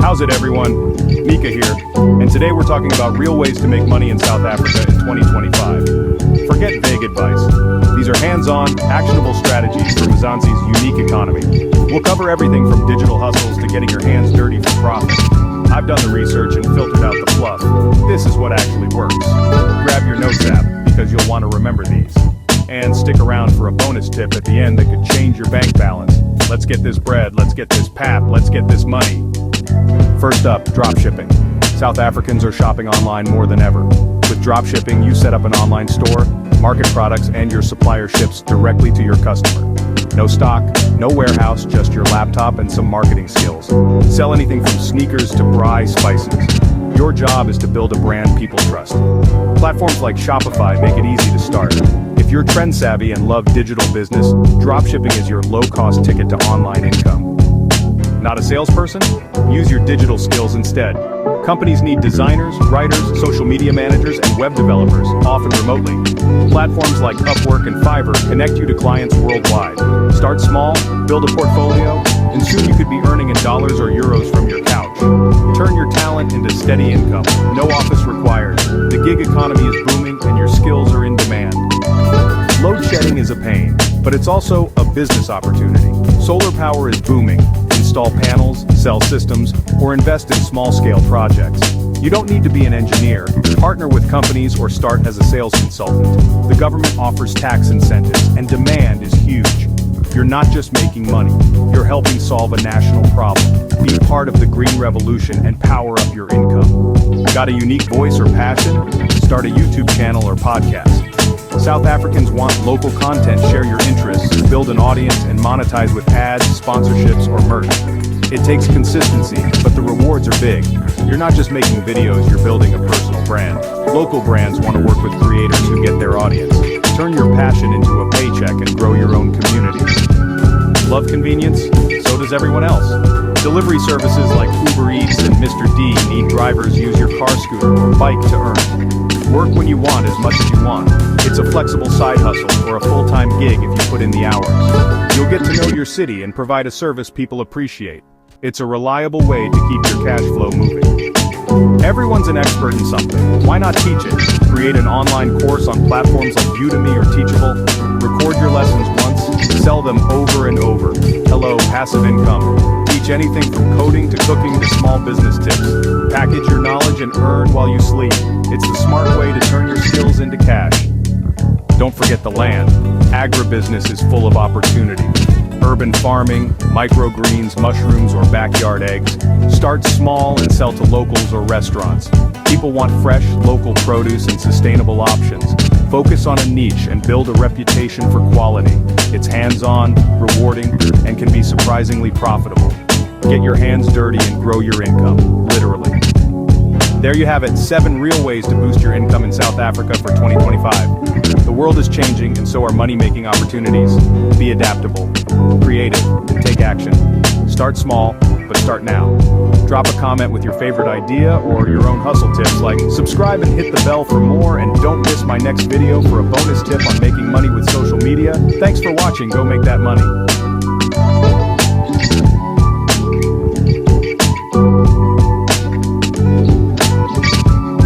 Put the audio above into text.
How's it, everyone? Mika here, and today we're talking about real ways to make money in South Africa in 2025. Forget vague advice. These are hands-on, actionable strategies for Mzansi's unique economy. We'll cover everything from digital hustles to getting your hands dirty for profit. I've done the research and filtered out the fluff. This is what actually works. Grab your notes app, because you'll want to remember these. And stick around for a bonus tip at the end that could change your bank balance. Let's get this bread, let's get this pap, let's get this money. First up, dropshipping. South Africans are shopping online more than ever. With dropshipping, you set up an online store, market products and your supplier ships directly to your customer. No stock, no warehouse, just your laptop and some marketing skills. Sell anything from sneakers to braai spices. Your job is to build a brand people trust. Platforms like Shopify make it easy to start. If you're trend savvy and love digital business, dropshipping is your low-cost ticket to online income. Not a salesperson? Use your digital skills instead. Companies need designers, writers, social media managers, and web developers, often remotely. Platforms like Upwork and Fiverr connect you to clients worldwide. Start small, build a portfolio, and soon you could be earning in dollars or euros from your couch. Turn your talent into steady income. No office required. The gig economy is booming and your skills are in demand. Load shedding is a pain, but it's also a business opportunity. Solar power is booming. Install panels, sell systems, or invest in small-scale projects. You don't need to be an engineer, partner with companies, or start as a sales consultant. The government offers tax incentives, and demand is huge. You're not just making money, you're helping solve a national problem. Be part of the green revolution and power up your income. Got a unique voice or passion? Start a YouTube channel or podcast. South Africans want local content. Share your interests, build an audience, and monetize with ads, sponsorships, or merch. It takes consistency, but the rewards are big. You're not just making videos, you're building a personal brand. Local brands want to work with creators who get their audience. Turn your passion into a paycheck and grow your own community. Love convenience? So does everyone else. Delivery services like Uber Eats and Mr. D need drivers use your car, scooter, or bike to earn. Work when you want as much as you want. It's a flexible side hustle or a full-time gig if you put in the hours. You'll get to know your city and provide a service people appreciate. It's a reliable way to keep your cash flow moving. Everyone's an expert in something. Why not teach it? Create an online course on platforms like Udemy or Teachable. Record your lessons once, sell them over and over. Hello, passive income. Teach anything from coding to cooking to small business tips. Package your knowledge and earn while you sleep. It's the smart way to turn your skills into cash. Don't forget the land. Agribusiness is full of opportunity. Urban farming, microgreens, mushrooms, or backyard eggs. Start small and sell to locals or restaurants. People want fresh, local produce and sustainable options. Focus on a niche and build a reputation for quality. It's hands-on, rewarding, and can be surprisingly profitable. Get your hands dirty and grow your income, literally. There you have it, 7 real ways to boost your income in South Africa for 2025. The world is changing and so are money-making opportunities. Be adaptable, creative, and take action. Start small, but start now. Drop a comment with your favorite idea or your own hustle tips, like subscribe and hit the bell for more, and don't miss my next video for a bonus tip on making money with social media. Thanks for watching, go make that money.